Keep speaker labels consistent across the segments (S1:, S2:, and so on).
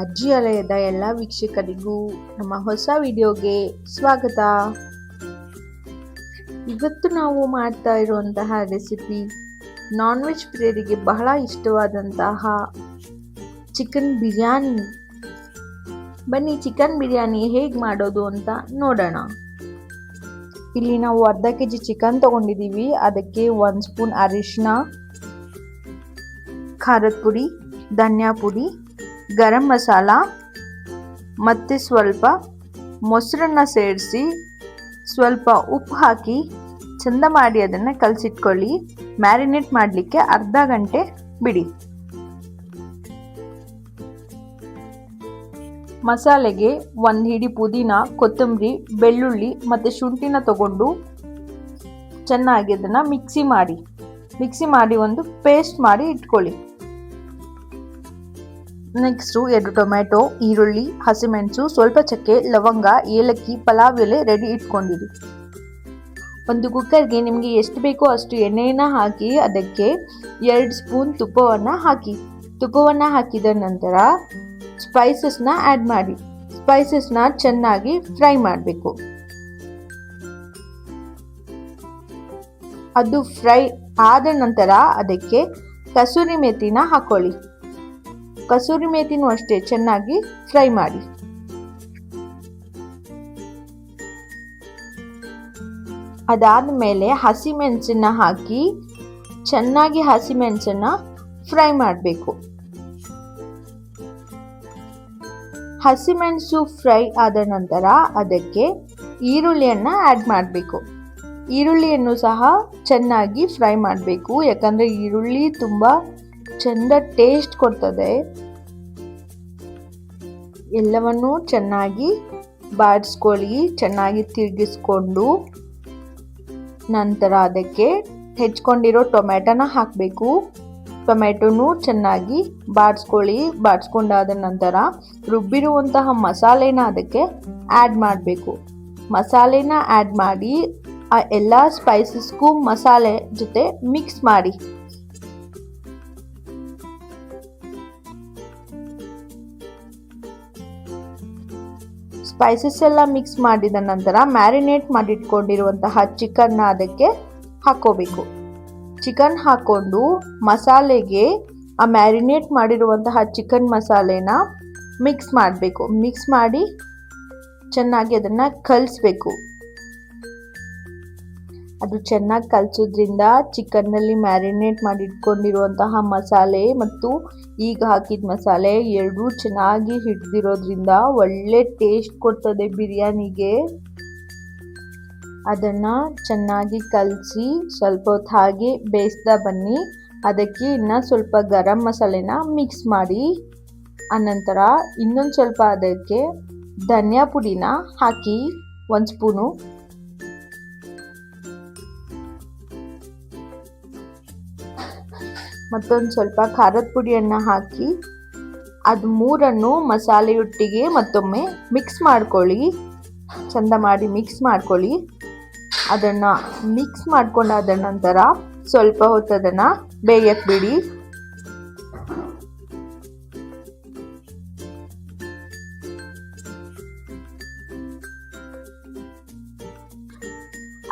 S1: ಅಜ್ಜಿ ಅಲೆಯದ ಎಲ್ಲ ವೀಕ್ಷಕರಿಗೂ ನಮ್ಮ ಹೊಸ ವಿಡಿಯೋಗೆ ಸ್ವಾಗತ. ಇವತ್ತು ನಾವು ಮಾಡ್ತಾ ಇರುವಂತಹ ರೆಸಿಪಿ ನಾನ್ ವೆಜ್ ಪ್ರಿಯರಿಗೆ ಬಹಳ ಇಷ್ಟವಾದಂತಹ ಚಿಕನ್ ಬಿರಿಯಾನಿ. ಬನ್ನಿ ಚಿಕನ್ ಬಿರಿಯಾನಿ ಹೇಗೆ ಮಾಡೋದು ಅಂತ ನೋಡೋಣ. ಇಲ್ಲಿ ನಾವು ಅರ್ಧ ಕೆಜಿ ಚಿಕನ್ ತಗೊಂಡಿದ್ದೀವಿ. ಅದಕ್ಕೆ 1 ಸ್ಪೂನ್ ಅರಿಶಿನ, ಖಾರದ ಪುಡಿ, ಧನಿಯಾ ಪುಡಿ, ಗರಂ ಮಸಾಲ ಮತ್ತು ಸ್ವಲ್ಪ ಮೊಸರನ್ನ ಸೇರಿಸಿ ಸ್ವಲ್ಪ ಉಪ್ಪು ಹಾಕಿ ಚಂದ ಮಾಡಿ ಅದನ್ನು ಕಲಸಿಟ್ಕೊಳ್ಳಿ. ಮ್ಯಾರಿನೇಟ್ ಮಾಡಲಿಕ್ಕೆ ಅರ್ಧ ಗಂಟೆ ಬಿಡಿ. ಮಸಾಲೆಗೆ 1 ಹಿಡಿ ಪುದೀನ, ಕೊತ್ತಂಬರಿ, ಬೆಳ್ಳುಳ್ಳಿ ಮತ್ತು ಶುಂಠಿನ ತಗೊಂಡು ಚೆನ್ನಾಗಿ ಅದನ್ನು ಮಿಕ್ಸಿ ಮಾಡಿ ಒಂದು ಪೇಸ್ಟ್ ಮಾಡಿ ಇಟ್ಕೊಳ್ಳಿ. ನೆಕ್ಸ್ಟು 2 ಟೊಮೆಟೊ, ಈರುಳ್ಳಿ, ಹಸಿಮೆಣಸು, ಸ್ವಲ್ಪ ಚಕ್ಕೆ, ಲವಂಗ, ಏಲಕ್ಕಿ, ಪಲಾವ್ ಎಲೆ ರೆಡಿ ಇಟ್ಕೊಂಡಿರಿ. ಒಂದು ಕುಕ್ಕರ್ಗೆ ನಿಮಗೆ ಎಷ್ಟು ಬೇಕೋ ಅಷ್ಟು ಎಣ್ಣೆಯನ್ನು ಹಾಕಿ ಅದಕ್ಕೆ 2 ಸ್ಪೂನ್ ತುಪ್ಪವನ್ನು ಹಾಕಿದ ನಂತರ ಸ್ಪೈಸಸ್ನ ಆ್ಯಡ್ ಮಾಡಿ. ಸ್ಪೈಸಸ್ನ ಚೆನ್ನಾಗಿ ಫ್ರೈ ಮಾಡಬೇಕು. ಅದು ಫ್ರೈ ಆದ ನಂತರ ಅದಕ್ಕೆ ಕಸೂರಿ ಮೇಥಿನ ಹಾಕೊಳ್ಳಿ. ಕಸೂರಿ ಮೇಥಿನೂ ಅಷ್ಟೇ ಚೆನ್ನಾಗಿ ಫ್ರೈ ಮಾಡಿ. ಅದಾದ ಮೇಲೆ ಹಸಿಮೆಣಸನ್ನ ಹಾಕಿ ಚೆನ್ನಾಗಿ ಹಸಿಮೆಣಸನ್ನ ಫ್ರೈ ಮಾಡಬೇಕು. ಹಸಿಮೆಣಸು ಫ್ರೈ ಆದ ನಂತರ ಅದಕ್ಕೆ ಈರುಳ್ಳಿಯನ್ನು ಆ್ಯಡ್ ಮಾಡಬೇಕು. ಈರುಳ್ಳಿಯನ್ನು ಸಹ ಚೆನ್ನಾಗಿ ಫ್ರೈ ಮಾಡಬೇಕು, ಯಾಕಂದರೆ ಈರುಳ್ಳಿ ತುಂಬ ಚಂದ ಟೇಸ್ಟ್ ಕೊಡ್ತದೆ. ಎಲ್ಲವನ್ನೂ ಚೆನ್ನಾಗಿ ಬಾಡಿಸ್ಕೊಳ್ಳಿ. ಚೆನ್ನಾಗಿ ತಿರುಗಿಸ್ಕೊಂಡು ನಂತರ ಅದಕ್ಕೆ ಹೆಚ್ಕೊಂಡಿರೋ ಟೊಮೆಟೊನ ಹಾಕಬೇಕು. ಟೊಮೆಟೊನೂ ಚೆನ್ನಾಗಿ ಬಾಡಿಸ್ಕೊಂಡಾದ ನಂತರ ರುಬ್ಬಿರುವಂತಹ ಮಸಾಲೆನ ಅದಕ್ಕೆ ಆ್ಯಡ್ ಮಾಡಬೇಕು. ಮಸಾಲೆನ ಆ್ಯಡ್ ಮಾಡಿ ಆ ಎಲ್ಲ ಸ್ಪೈಸಸ್ಗೂ ಮಸಾಲೆ ಜೊತೆ ಮಿಕ್ಸ್ ಮಾಡಿ. ಸ್ಪೈಸಸ್ ಎಲ್ಲ ಮಿಕ್ಸ್ ಮಾಡಿದ ನಂತರ ಮ್ಯಾರಿನೇಟ್ ಮಾಡಿಟ್ಕೊಂಡಿರುವಂತಹ ಚಿಕನ್ನ ಅದಕ್ಕೆ ಹಾಕೋಬೇಕು. ಚಿಕನ್ ಹಾಕೊಂಡು ಮಸಾಲೆಗೆ ಆ ಮ್ಯಾರಿನೇಟ್ ಮಾಡಿರುವಂತಹ ಚಿಕನ್ ಮಸಾಲೆನ ಮಿಕ್ಸ್ ಮಾಡಬೇಕು. ಮಿಕ್ಸ್ ಮಾಡಿ ಚೆನ್ನಾಗಿ ಅದನ್ನು ಕಲಿಸ್ಬೇಕು. ಅದು ಚೆನ್ನಾಗಿ ಕಲಿಸೋದ್ರಿಂದ ಚಿಕನ್ನಲ್ಲಿ ಮ್ಯಾರಿನೇಟ್ ಮಾಡಿ ಇಟ್ಕೊಂಡಿರುವಂತಹ ಮಸಾಲೆ ಮತ್ತು ಈಗ ಹಾಕಿದ ಮಸಾಲೆ ಎರಡೂ ಚೆನ್ನಾಗಿ ಹಿಡಿದಿರೋದ್ರಿಂದ ಒಳ್ಳೆ ಟೇಸ್ಟ್ ಕೊಡ್ತದೆ ಬಿರಿಯಾನಿಗೆ. ಅದನ್ನು ಚೆನ್ನಾಗಿ ಕಲಸಿ ಸ್ವಲ್ಪ ಹೊತ್ತು ಹಾಗೆ ಬೇಯಿಸ್ತಾ ಬನ್ನಿ. ಅದಕ್ಕೆ ಇನ್ನು ಸ್ವಲ್ಪ ಗರಂ ಮಸಾಲೆನ ಮಿಕ್ಸ್ ಮಾಡಿ ಆನಂತರ ಇನ್ನೊಂದು ಸ್ವಲ್ಪ ಅದಕ್ಕೆ ಧನಿಯಾ ಪುಡಿನ ಹಾಕಿ 1 ಸ್ಪೂನು, ಮತ್ತೊಂದು ಸ್ವಲ್ಪ ಖಾರದ ಪುಡಿಯನ್ನು ಹಾಕಿ ಅದು ಮೂರನ್ನು ಮಸಾಲೆಯೊಟ್ಟಿಗೆ ಮತ್ತೊಮ್ಮೆ ಮಿಕ್ಸ್ ಮಾಡ್ಕೊಳ್ಳಿ. ಚಂದ ಮಾಡಿ ಮಿಕ್ಸ್ ಮಾಡ್ಕೊಳ್ಳಿ. ಅದನ್ನು ಮಿಕ್ಸ್ ಮಾಡ್ಕೊಂಡಾದ ನಂತರ ಸ್ವಲ್ಪ ಹೊತ್ತು ಅದನ್ನು ಬೇಯಕ್ಕೆ ಬಿಡಿ.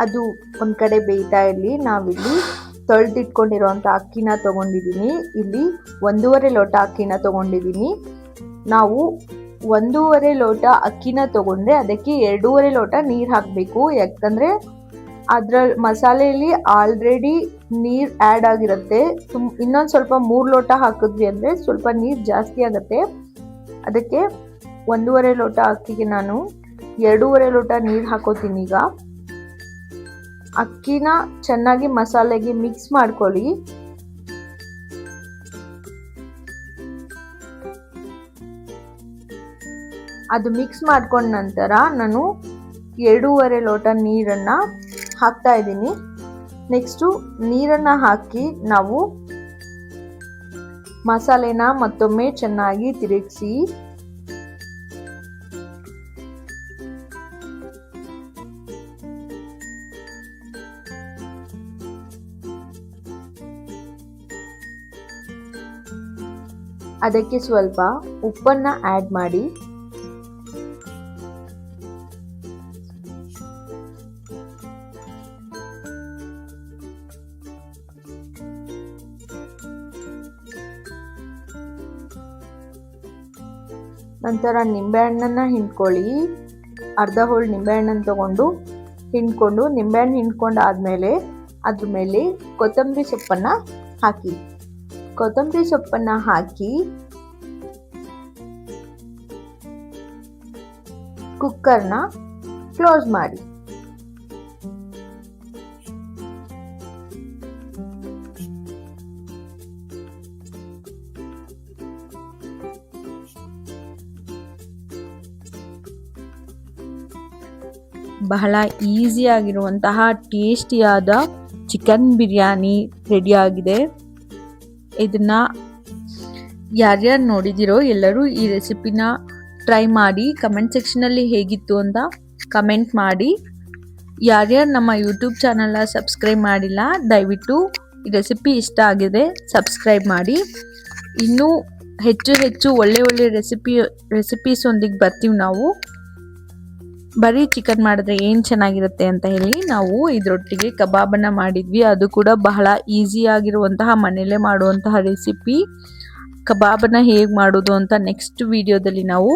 S1: ಅದು ಒಂದು ಕಡೆ ಬೇಯ್ತಾ ಇರಲಿ. ನಾವಿಲ್ಲಿ ತೊಳೆದಿಟ್ಕೊಂಡಿರೋಂಥ ಅಕ್ಕಿನ ತೊಗೊಂಡಿದ್ದೀನಿ. ಇಲ್ಲಿ 1.5 ಲೋಟ ಅಕ್ಕಿನ ತೊಗೊಂಡಿದ್ದೀನಿ. ನಾವು 1.5 ಲೋಟ ಅಕ್ಕಿನ ತೊಗೊಂಡ್ರೆ ಅದಕ್ಕೆ 2.5 ಲೋಟ ನೀರು ಹಾಕಬೇಕು. ಯಾಕಂದರೆ ಅದರ ಮಸಾಲೆಯಲ್ಲಿ ಆಲ್ರೆಡಿ ನೀರು ಆ್ಯಡ್ ಆಗಿರುತ್ತೆ. ಇನ್ನೊಂದು ಸ್ವಲ್ಪ 3 ಲೋಟ ಹಾಕಿದ್ವಿ ಅಂದರೆ ಸ್ವಲ್ಪ ನೀರು ಜಾಸ್ತಿ ಆಗುತ್ತೆ. ಅದಕ್ಕೆ 1.5 ಲೋಟ ಅಕ್ಕಿಗೆ ನಾನು 2.5 ಲೋಟ ನೀರು ಹಾಕೋತೀನಿ. ಈಗ ಅಕ್ಕಿನ ಚೆನ್ನಾಗಿ ಮಸಾಲೆಗೆ ಮಿಕ್ಸ್ ಮಾಡ್ಕೊಳ್ಳಿ. ಅದು ಮಿಕ್ಸ್ ಮಾಡ್ಕೊಂಡ ನಂತರ ನಾನು 2.5 ಲೋಟ ನೀರನ್ನು ಹಾಕ್ತಾ ಇದ್ದೀನಿ. ನೆಕ್ಸ್ಟು ನೀರನ್ನು ಹಾಕಿ ನಾವು ಮಸಾಲೆನ ಮತ್ತೊಮ್ಮೆ ಚೆನ್ನಾಗಿ ತಿರುಗಿಸಿ ಅದಕ್ಕೆ ಸ್ವಲ್ಪ ಉಪ್ಪನ್ನು ಆ್ಯಡ್ ಮಾಡಿ ನಂತರ ನಿಂಬೆಹಣ್ಣನ್ನು ಹಿಂಡ್ಕೊಳ್ಳಿ. ಅರ್ಧ ಹೋಳು ನಿಂಬೆಹಣ್ಣನ್ನು ತಗೊಂಡು ನಿಂಬೆಹಣ್ಣು ಹಿಂಡ್ಕೊಂಡಾದ್ಮೇಲೆ ಅದ್ರ ಮೇಲೆ ಕೊತ್ತಂಬರಿ ಸೊಪ್ಪನ್ನು ಹಾಕಿ. ಕೊತ್ತಂಬರಿ ಸೊಪ್ಪನ್ನು ಹಾಕಿ ಕುಕ್ಕರ್ನ ಕ್ಲೋಸ್ ಮಾಡಿ. ಬಹಳ ಈಸಿಯಾಗಿರುವಂತಹ ಟೇಸ್ಟಿಯಾದ ಚಿಕನ್ ಬಿರಿಯಾನಿ ರೆಡಿಯಾಗಿದೆ. ಇದನ್ನು ಯಾರ್ಯಾರು ನೋಡಿದಿರೋ ಎಲ್ಲರೂ ಈ ರೆಸಿಪಿನ ಟ್ರೈ ಮಾಡಿ ಕಮೆಂಟ್ ಸೆಕ್ಷನಲ್ಲಿ ಹೇಗಿತ್ತು ಅಂತ ಕಮೆಂಟ್ ಮಾಡಿ. ಯಾರ್ಯಾರು ನಮ್ಮ ಯೂಟ್ಯೂಬ್ ಚಾನಲ್ನ ಸಬ್ಸ್ಕ್ರೈಬ್ ಮಾಡಿಲ್ಲ ದಯವಿಟ್ಟು ಈ ರೆಸಿಪಿ ಇಷ್ಟ ಆಗಿದೆ ಸಬ್ಸ್ಕ್ರೈಬ್ ಮಾಡಿ. ಇನ್ನೂ ಹೆಚ್ಚು ಒಳ್ಳೆ ರೆಸಿಪೀಸ್ ಒಂದಿಗೆ ಬರ್ತೀವಿ ನಾವು. ಬರೀ ಚಿಕನ್ ಮಾಡಿದ್ರೆ ಏನು ಚೆನ್ನಾಗಿರುತ್ತೆ ಅಂತ ಹೇಳಿ ನಾವು ಇದರೊಟ್ಟಿಗೆ ಕಬಾಬನ್ನು ಮಾಡಿದ್ವಿ. ಅದು ಕೂಡ ಬಹಳ ಈಸಿಯಾಗಿರುವಂತಹ ಮನೆಯಲ್ಲೇ ಮಾಡುವಂತಹ ರೆಸಿಪಿ. ಕಬಾಬನ್ನು ಹೇಗೆ ಮಾಡೋದು ಅಂತ ನೆಕ್ಸ್ಟ್ ವಿಡಿಯೋದಲ್ಲಿ ನಾವು